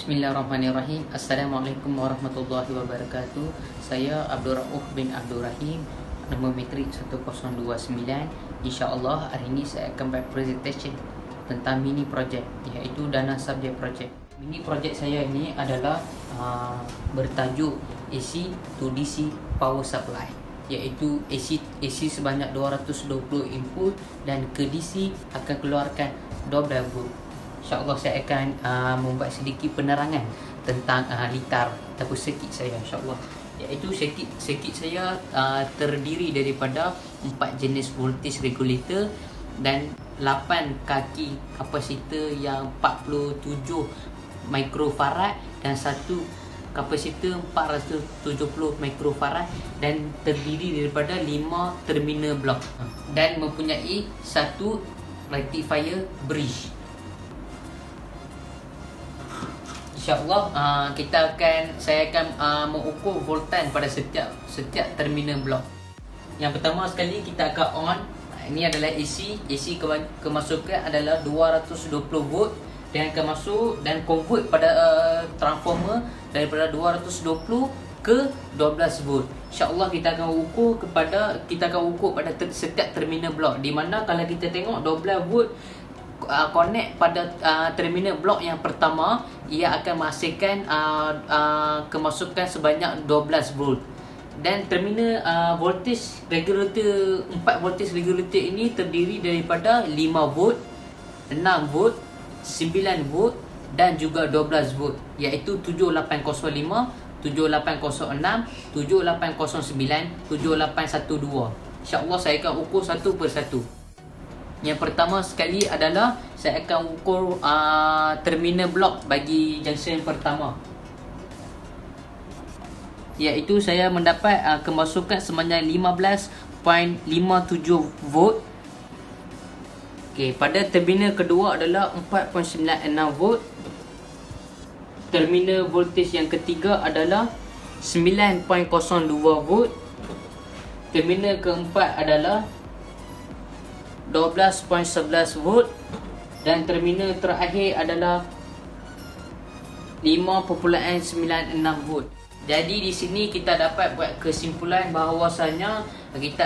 Bismillahirrahmanirrahim. Assalamualaikum warahmatullahi wabarakatuh. Saya Abdul Rauf bin Abdul Rahim, nombor metrik 1029. InsyaAllah hari ini saya akan buat presentation tentang mini project, iaitu dana subjek project. Mini project saya ini adalah bertajuk AC to DC power supply, iaitu AC sebanyak 220 input dan ke DC akan keluarkan 12 volt. InsyaAllah saya akan membuat sedikit penerangan tentang litar ataupun circuit saya, insyaAllah. Iaitu circuit saya terdiri daripada 4 jenis voltage regulator dan 8 kaki kapasitor yang 47 microfarad dan satu kapasitor 470 microfarad, dan terdiri daripada 5 terminal block dan mempunyai satu rectifier bridge. InsyaAllah saya akan mengukur voltan pada setiap terminal blok. Yang pertama sekali kita akan on. Ini adalah AC kemasukan adalah 220 volt dan akan masuk dan convert pada transformer daripada 220 ke 12 volt. InsyaAllah kita akan ukur pada setiap terminal blok, di mana kalau kita tengok 12 volt connect pada terminal blok yang pertama, ia akan menghasilkan kemasukan sebanyak 12 volt. Dan terminal voltage regulator, 4 voltage regulator ini terdiri daripada 5 volt, 6 volt, 9 volt dan juga 12 volt, iaitu 7805, 7806, 7809, 7812. InsyaAllah saya akan ukur satu persatu. Yang pertama sekali adalah saya akan ukur terminal blok bagi junction pertama, iaitu saya mendapat kemasukan sebanyak 15.57 volt. Okey, pada terminal kedua adalah 4.96 volt. Terminal voltage yang ketiga adalah 9.02 volt. Terminal keempat adalah 12.11 volt dan terminal terakhir adalah 5.96 volt. Jadi di sini kita dapat buat kesimpulan bahawasanya kita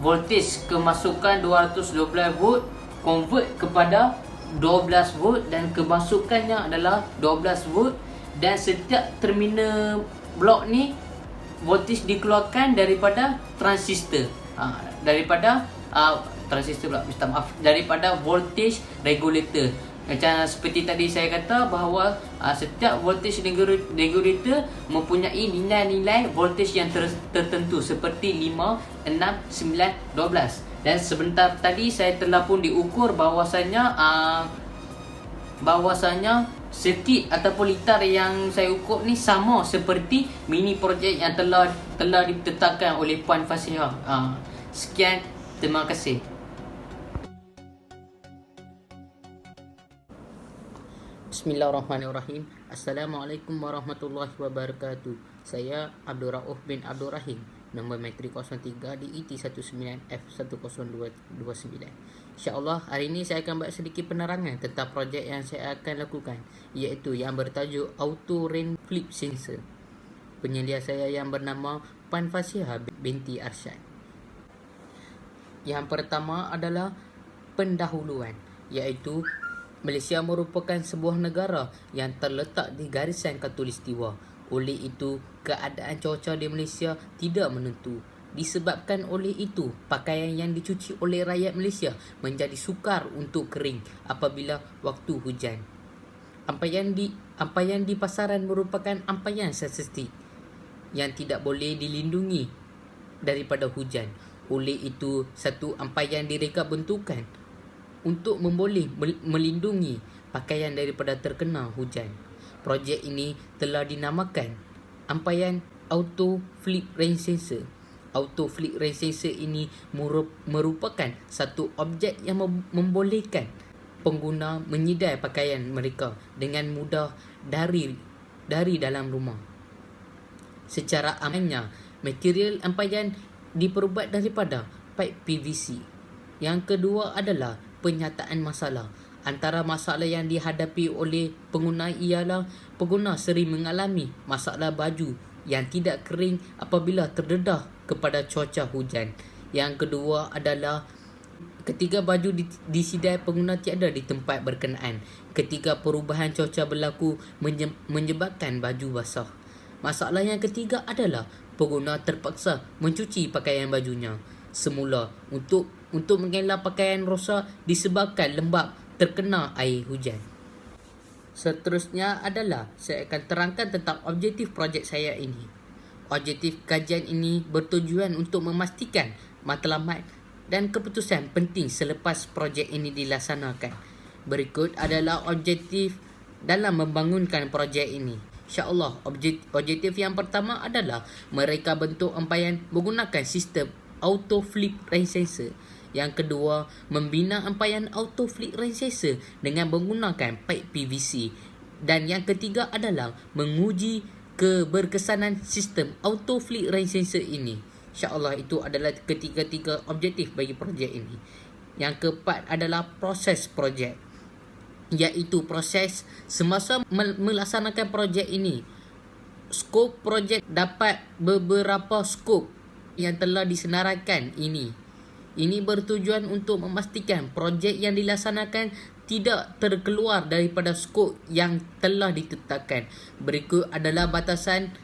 voltage kemasukan 212 volt convert kepada 12 volt dan kemasukannya adalah 12 volt, dan setiap terminal blok ni voltage dikeluarkan daripada transistor, daripada voltage regulator. Macam seperti tadi saya kata bahawa setiap voltage regulator mempunyai nilai-nilai voltage yang tertentu seperti 5, 6, 9, 12. Dan sebentar tadi saya telah pun diukur bahawasanya sirkuit ataupun litar yang saya ukur ni sama seperti mini project yang telah ditetapkan oleh Puan Fasihah. Sekian, terima kasih. Bismillahirrahmanirrahim. Assalamualaikum warahmatullahi wabarakatuh. Saya Abdul Rauf bin Abdul Rahim, nombor metrik 03 di IT19F10229. InsyaAllah hari ini saya akan buat sedikit penerangan tentang projek yang saya akan lakukan, iaitu yang bertajuk Auto Rain Flip Sensor. Penyelia saya yang bernama Puan Fasihah binti Arsyad. Yang pertama adalah pendahuluan, iaitu Malaysia merupakan sebuah negara yang terletak di garisan khatulistiwa. Oleh itu, keadaan cuaca di Malaysia tidak menentu. Disebabkan oleh itu, pakaian yang dicuci oleh rakyat Malaysia menjadi sukar untuk kering apabila waktu hujan. Ampaian di pasaran merupakan ampaian statistik yang tidak boleh dilindungi daripada hujan. Oleh itu, satu ampaian direka bentukan untuk melindungi pakaian daripada terkena hujan. Projek ini telah dinamakan ampaian Auto Flip Rain Sensor. Auto Flip Rain Sensor ini merupakan satu objek yang membolehkan pengguna menyidai pakaian mereka dengan mudah dari dalam rumah. Secara amannya, material ampaian diperbuat daripada pipe PVC. Yang kedua adalah penyataan masalah. Antara masalah yang dihadapi oleh pengguna ialah pengguna sering mengalami masalah baju yang tidak kering apabila terdedah kepada cuaca hujan. Yang kedua adalah ketika baju disidai pengguna tiada di tempat berkenaan. Ketika perubahan cuaca berlaku menyebabkan baju basah. Masalah yang ketiga adalah pengguna terpaksa mencuci pakaian bajunya semula untuk mengelak pakaian rosak disebabkan lembap terkena air hujan. Seterusnya adalah saya akan terangkan tentang objektif projek saya ini. Objektif kajian ini bertujuan untuk memastikan matlamat dan keputusan penting selepas projek ini dilaksanakan. Berikut adalah objektif dalam membangunkan projek ini. InsyaAllah, objektif yang pertama adalah mereka bentuk ampaian menggunakan sistem auto flip rain sensor. Yang kedua, membina ampaian auto flip rain sensor dengan menggunakan pipe PVC. Dan yang ketiga adalah menguji keberkesanan sistem auto flip rain sensor ini. InsyaAllah itu adalah ketiga-tiga objektif bagi projek ini. Yang keempat adalah proses projek, iaitu proses semasa melaksanakan projek ini. Skop projek dapat beberapa skop yang telah disenaraikan ini. Ini bertujuan untuk memastikan projek yang dilaksanakan tidak terkeluar daripada skop yang telah ditetapkan. Berikut adalah batasan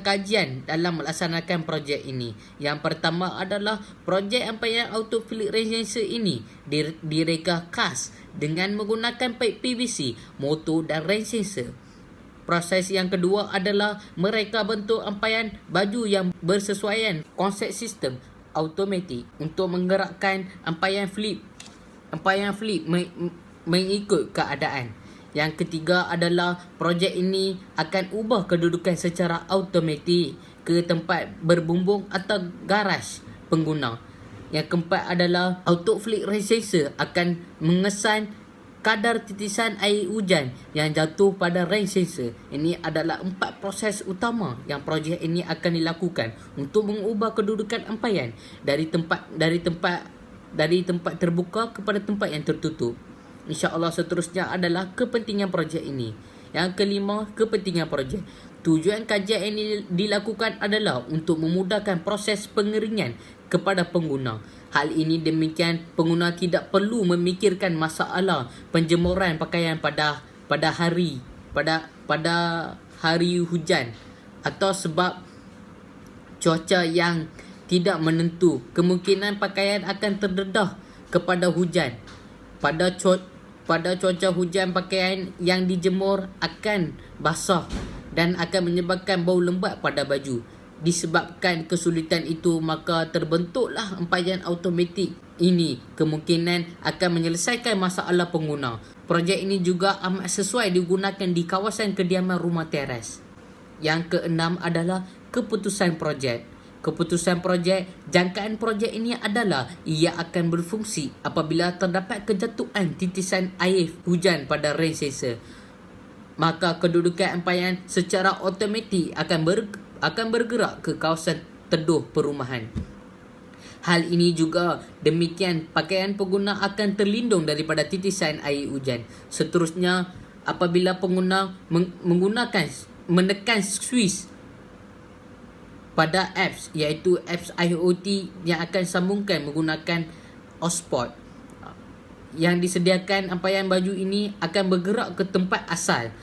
kajian dalam melaksanakan projek ini. Yang pertama adalah projek ampaian auto flip rain sensor ini direka khas dengan menggunakan pipe PVC, motor dan rain sensor. Proses yang kedua adalah mereka bentuk ampaian baju yang bersesuaian konsep sistem automatik untuk menggerakkan ampaian flip mengikut keadaan. Yang ketiga adalah projek ini akan ubah kedudukan secara automatik ke tempat berbumbung atau garaj pengguna. Yang keempat adalah auto flip rain sensor akan mengesan kadar titisan air hujan yang jatuh pada rain sensor. Ini adalah 4 proses utama yang projek ini akan dilakukan untuk mengubah kedudukan ampaian dari tempat terbuka kepada tempat yang tertutup. InsyaAllah seterusnya adalah kepentingan projek ini. Yang kelima, kepentingan projek. Tujuan kajian ini dilakukan adalah untuk memudahkan proses pengeringan kepada pengguna. Hal ini demikian pengguna tidak perlu memikirkan masalah penjemuran pakaian pada hari hujan atau sebab cuaca yang tidak menentu. Kemungkinan pakaian akan terdedah kepada hujan. Pada cuaca hujan, pakaian yang dijemur akan basah dan akan menyebabkan bau lembab pada baju. Disebabkan kesulitan itu, maka terbentuklah ampaian automatik ini kemungkinan akan menyelesaikan masalah pengguna. Projek ini juga amat sesuai digunakan di kawasan kediaman rumah teres. Yang keenam adalah keputusan projek. Keputusan projek, jangkaan projek ini adalah ia akan berfungsi apabila terdapat kejatuhan titisan air hujan pada rain sensor. Maka kedudukan ampaian secara automatik akan bergerak ke kawasan teduh perumahan. Hal ini juga demikian pakaian pengguna akan terlindung daripada titisan air hujan. Seterusnya, apabila pengguna menekan switch pada apps, iaitu apps IoT yang akan sambungkan menggunakan hotspot yang disediakan, ampaian baju ini akan bergerak ke tempat asal.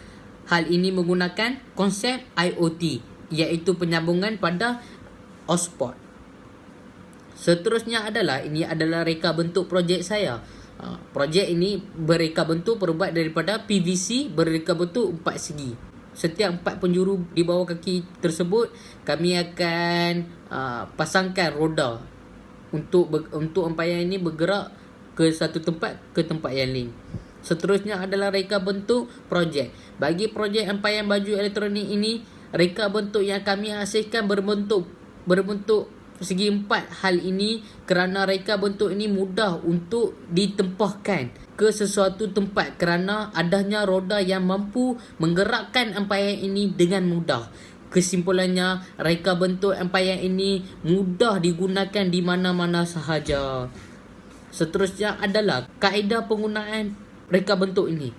Hal ini menggunakan konsep IoT, iaitu penyambungan pada hotspot. Seterusnya ini adalah reka bentuk projek saya. Projek ini bereka bentuk berbuat daripada PVC bereka bentuk 4 segi. Setiap 4 penjuru di bawah kaki tersebut kami akan pasangkan roda untuk ampaian ini bergerak ke satu tempat ke tempat yang lain. Seterusnya adalah reka bentuk projek. Bagi projek ampaian baju elektronik ini, reka bentuk yang kami hasilkan berbentuk segi 4. Hal ini kerana reka bentuk ini mudah untuk ditempahkan ke sesuatu tempat kerana adanya roda yang mampu menggerakkan ampaian ini dengan mudah. Kesimpulannya, reka bentuk ampaian ini mudah digunakan di mana-mana sahaja. Seterusnya adalah kaedah penggunaan reka bentuk ini.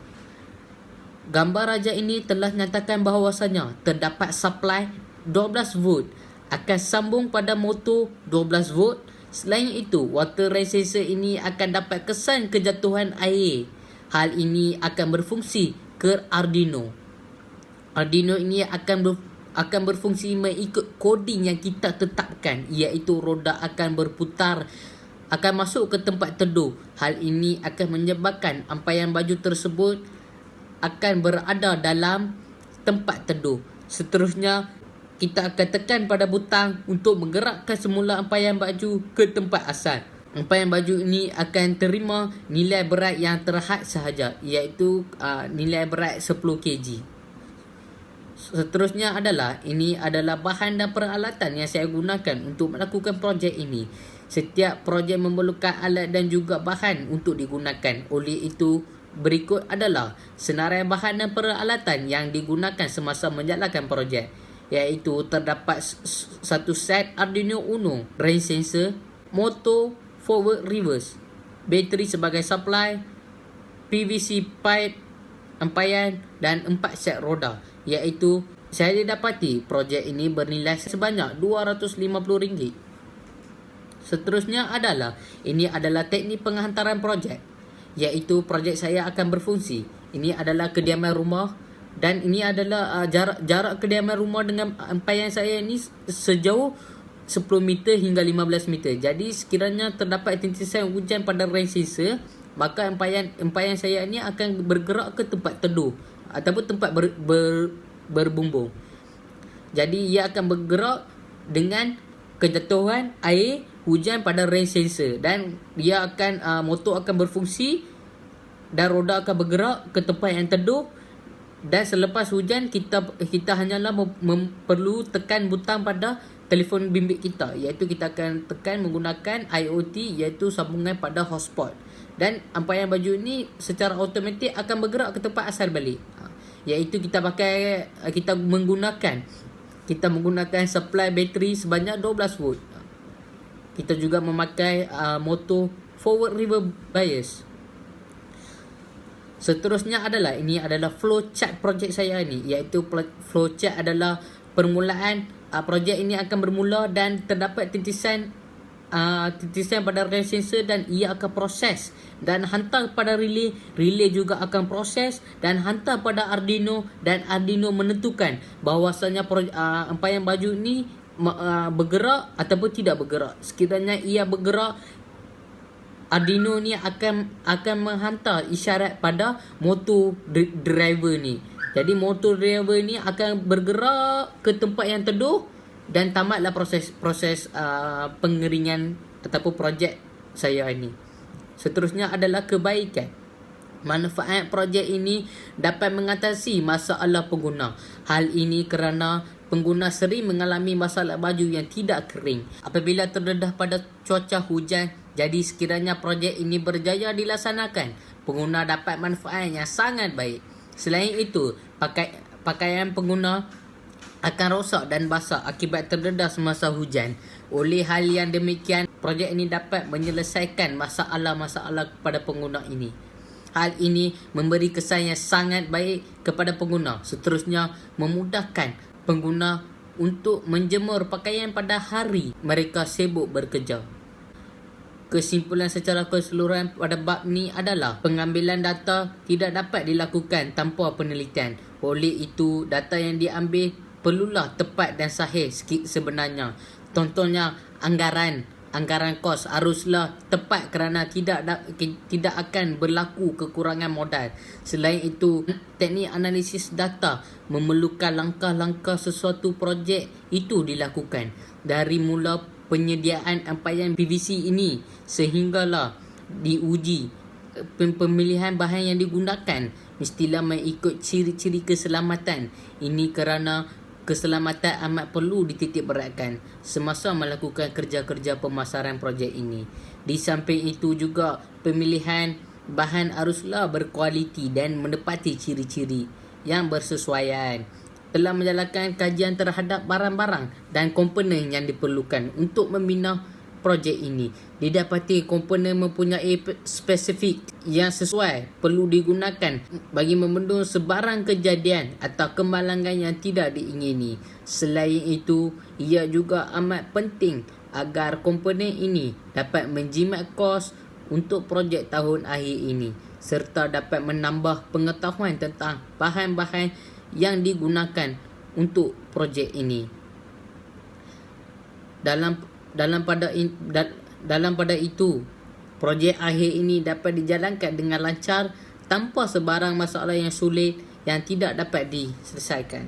Gambar raja ini telah nyatakan bahawasanya terdapat supply 12 volt akan sambung pada motor 12 volt. Selain itu, water rain sensor ini akan dapat kesan kejatuhan air. Hal ini akan berfungsi ke Arduino. Arduino ini akan berfungsi mengikut coding yang kita tetapkan, iaitu roda akan berputar, akan masuk ke tempat teduh. Hal ini akan menyebabkan ampaian baju tersebut akan berada dalam tempat teduh. Seterusnya, kita akan tekan pada butang untuk menggerakkan semula ampaian baju ke tempat asal. Ampaian baju ini akan terima nilai berat yang terhad sahaja, iaitu nilai berat 10 kg. Seterusnya ini adalah bahan dan peralatan yang saya gunakan untuk melakukan projek ini. Setiap projek memerlukan alat dan juga bahan untuk digunakan. Oleh itu, berikut adalah senarai bahan dan peralatan yang digunakan semasa menjalankan projek, iaitu terdapat satu set Arduino Uno, rain sensor, motor forward reverse, bateri sebagai supply, PVC pipe ampaian dan 4 set roda, iaitu saya didapati projek ini bernilai sebanyak RM250. Seterusnya ini adalah teknik penghantaran projek, iaitu projek saya akan berfungsi. Ini adalah kediaman rumah dan ini adalah jarak kediaman rumah dengan ampaian saya ini sejauh 10 meter hingga 15 meter. Jadi sekiranya terdapat titisan hujan pada rain sensor, maka ampaian saya ini akan bergerak ke tempat teduh ataupun tempat berbumbung. Jadi ia akan bergerak dengan kejatuhan air hujan pada rain sensor, dan dia akan motor akan berfungsi dan roda akan bergerak ke tempat yang teduh. Dan selepas hujan, kita hanyalah perlu tekan butang pada telefon bimbit kita, iaitu kita akan tekan menggunakan IoT, iaitu sambungan pada hotspot, dan ampaian baju ini secara automatik akan bergerak ke tempat asal balik, iaitu kita menggunakan supply bateri sebanyak 12 volt. Kita juga memakai motor forward reverse bias. Seterusnya ini adalah flowchart projek saya ni, iaitu flowchart adalah permulaan projek ini akan bermula dan terdapat titisan pada rain sensor, dan ia akan proses dan hantar pada relay juga akan proses dan hantar pada Arduino, dan Arduino menentukan bahawasanya ampaian baju ini bergerak ataupun tidak bergerak. Sekiranya ia bergerak, Arduino ni akan menghantar isyarat pada motor driver ni. Jadi motor driver ni akan bergerak ke tempat yang teduh dan tamatlah proses pengeringan ataupun projek saya ini. Seterusnya adalah kebaikan. Manfaat projek ini dapat mengatasi masalah pengguna. Hal ini kerana pengguna sering mengalami masalah baju yang tidak kering apabila terdedah pada cuaca hujan. Jadi sekiranya projek ini berjaya dilaksanakan, pengguna dapat manfaat yang sangat baik. Selain itu, pakaian pengguna akan rosak dan basah akibat terdedah semasa hujan. Oleh hal yang demikian, projek ini dapat menyelesaikan masalah-masalah kepada pengguna ini. Hal ini memberi kesan yang sangat baik kepada pengguna. Seterusnya, memudahkan pengguna untuk menjemur pakaian pada hari mereka sibuk bekerja. Kesimpulan secara keseluruhan pada bab ni adalah pengambilan data tidak dapat dilakukan tanpa penelitian. Oleh itu, data yang diambil perlulah tepat dan sahih sebenarnya. Contohnya, anggaran kos haruslah tepat kerana tidak akan berlaku kekurangan modal. Selain itu, teknik analisis data memerlukan langkah-langkah sesuatu projek itu dilakukan. Dari mula penyediaan ampaian PVC ini sehinggalah diuji pemilihan bahan yang digunakan mestilah mengikut ciri-ciri keselamatan. Ini kerana keselamatan amat perlu dititik beratkan semasa melakukan kerja-kerja pemasaran projek ini. Di samping itu juga pemilihan bahan haruslah berkualiti dan menepati ciri-ciri yang bersesuaian. Telah menjalankan kajian terhadap barang-barang dan komponen yang diperlukan untuk membina projek ini. Didapati komponen mempunyai spesifik yang sesuai perlu digunakan bagi membendung sebarang kejadian atau kemalangan yang tidak diingini. Selain itu, ia juga amat penting agar komponen ini dapat menjimat kos untuk projek tahun akhir ini serta dapat menambah pengetahuan tentang bahan-bahan yang digunakan untuk projek ini. Dalam pada itu, projek akhir ini dapat dijalankan dengan lancar tanpa sebarang masalah yang sulit yang tidak dapat diselesaikan.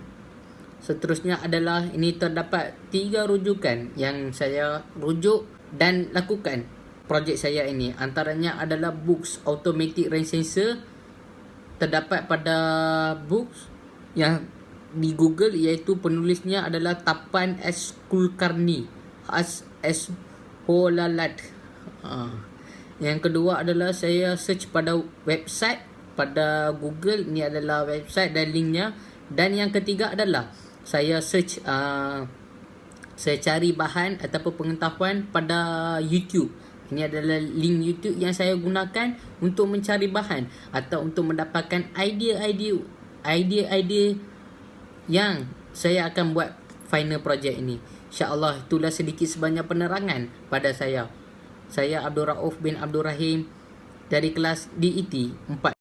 Seterusnya adalah ini terdapat 3 rujukan yang saya rujuk dan lakukan projek saya ini. Antaranya adalah Books Automatic Rain Sensor, terdapat pada Books yang di Google, iaitu penulisnya adalah Tapan S. Kulkarni S. Holalat. Yang kedua adalah saya search pada website pada Google, ini adalah website dan linknya. Dan yang ketiga adalah saya search, saya cari bahan ataupun pengetahuan pada YouTube. Ini adalah link YouTube yang saya gunakan untuk mencari bahan atau untuk mendapatkan idea-idea yang saya akan buat final project ini. InsyaAllah itulah sedikit sebanyak penerangan pada saya. Saya Abdul Rauf bin Abdul Rahim dari kelas DET 4.